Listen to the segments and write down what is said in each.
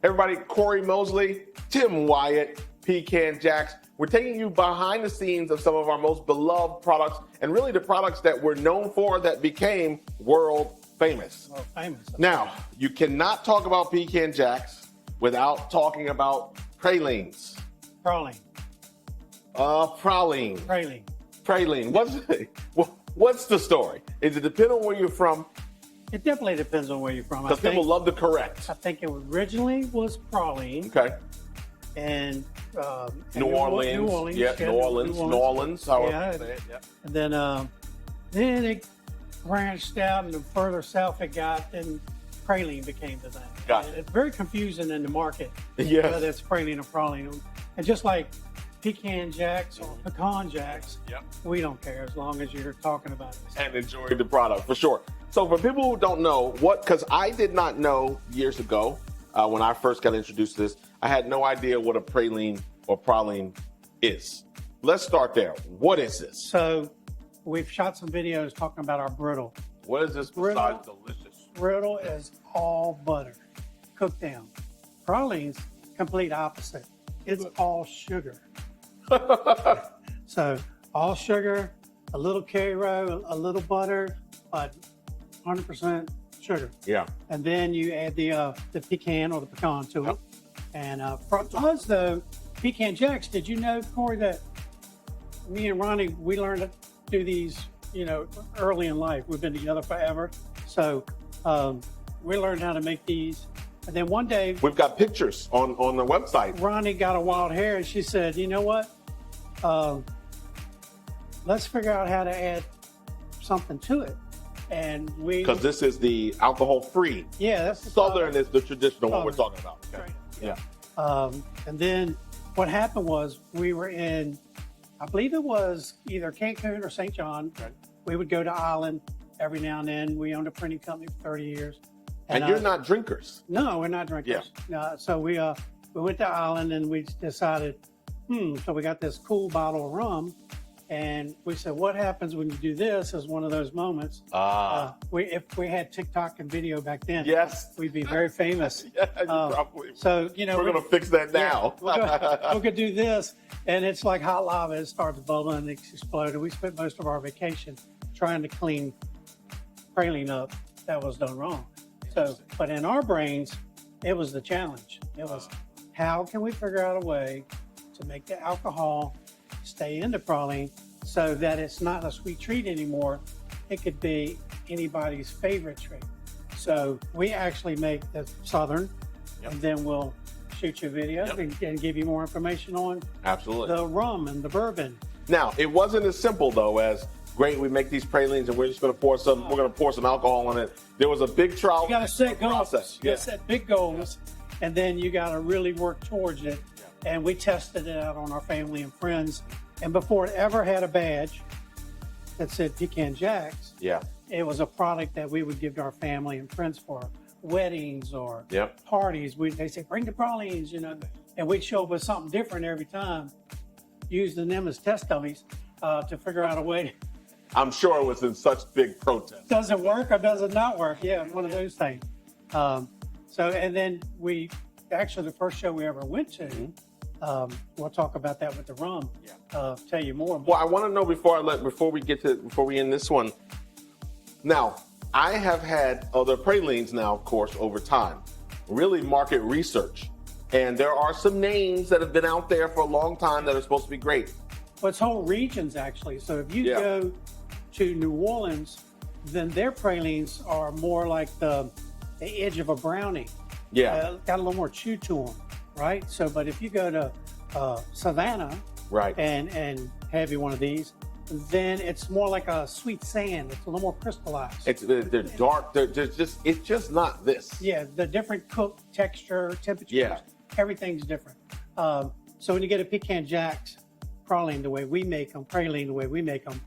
Everybody, Cory, Mosley, Tim Wyatt, Pecan Jacks. We're taking you behind the scenes of some of our most beloved products and really the products that we're known for that became world famous. World famous. Now, you cannot talk about Pecan Jacks without talking about pralines. Pra-leen. Pra-leen. Pra-leen. Pra-leen. What's the story? Is it depend on where you're from? It definitely depends on where you're from. Because people love to correct. I think it originally was pra-leen. Okay. And New Orleans. Yeah, New Orleans. Yeah. And then it branched out, and the further south it got, then pra-leen became the thing. Got it. It's very confusing in the market. Yeah. Whether it's pra-leen or pra-leen. And just like Pecan Jacks or Pecan Jacks, we don't care as long as you're talking about it. And enjoying the product, for sure. So for people who don't know, because I did not know years ago when I first got introduced to this, I had no idea what a praline or praline is. Let's start there. What is this? So we've shot some videos talking about our brittle. What is this besides delicious? Brittle is all butter, cooked down. Pralines, complete opposite. It's all sugar. So all sugar, a little Karo, a little butter, but 100% sugar. Yeah. And then you add the pecan or the pecan to it. And for us though, Pecan Jacks, did you know, Cory, that me and Ronnie, we learned to do these, early in life. We've been together forever. So we learned how to make these. And then one day, we've got pictures on the website. Ronnie got a wild hair and she said, you know what? Let's figure out how to add something to it. And because this is the alcohol-free. Yeah, that's the Southern is the traditional one we're talking about. Okay. Right. Yeah. And then what happened was we were in, I believe it was either Cancun or St. John. Right. We would go to Island every now and then. We owned a printing company for 30 years. And you're not drinkers. No, we're not drinkers. Yeah. So we went to Island and we decided, so we got this cool bottle of rum. And we said, what happens when you do this is one of those moments. If we had TikTok and video back then, we'd be very famous. Probably. So, we're going to fix that now. We could do this. And it's like hot lava. It starts bubbling and it exploded. We spent most of our vacation trying to clean praline up. That was done wrong. So, but in our brains, it was the challenge. It was, how can we figure out a way to make the alcohol stay in the praline so that it's not a sweet treat anymore? It could be anybody's favorite treat. So we actually make the Southern, and then we'll shoot you a video and give you more information on the rum and the bourbon. Now, it wasn't as simple though as, great, we make these pralines and we're just going to pour some. We're going to pour some alcohol on it. There was a big trial. You got to set goals. Process. You got to set big goals, and then you got to really work towards it. And we tested it out on our family and friends. And before it ever had a badge that said Pecan Jacks, it was a product that we would give to our family and friends for weddings or parties. They say, bring the pralines, and we'd show up with something different every time, using them as test dummies to figure out a way. I'm sure it was in such big protest. Does it work or does it not work? Yeah, one of those things. And then actually the first show we ever went to, we'll talk about that with the rum. Tell you more. Well, I want to know before we end this one. Now, I have had other pralines now, of course, over time, really market research. And there are some names that have been out there for a long time that are supposed to be great. Well, it's whole regions actually. So if you go to New Orleans, then their pralines are more like the edge of a brownie. Got a little more chew to them, right? So, but if you go to Savannah, and have you one of these, then it's more like a sweet sand. It's a little more crystallized. They're dark. It's just not this. Yeah, the different cook texture, temperature, everything's different. So when you get a Pecan Jacks praline the way we make them, praline the way we make them,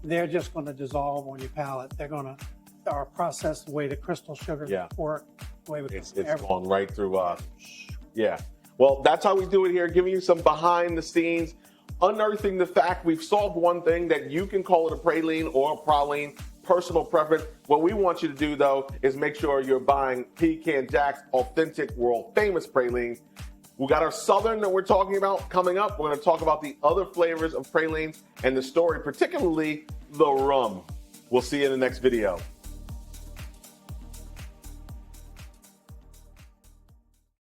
they're just going to dissolve on your palate. They're going to process the way the crystal sugars work. The way it's going right through. Well, that's how we do it here, giving you some behind the scenes, unearthing the fact we've solved one thing, that you can call it a praline or a praline personal preference. What we want you to do, though, is make sure you're buying Pecan Jacks authentic, world famous pralines. We got our Southern that we're talking about coming up. We're going to talk about the other flavors of pralines and the story, particularly the rum. We'll see you in the next video.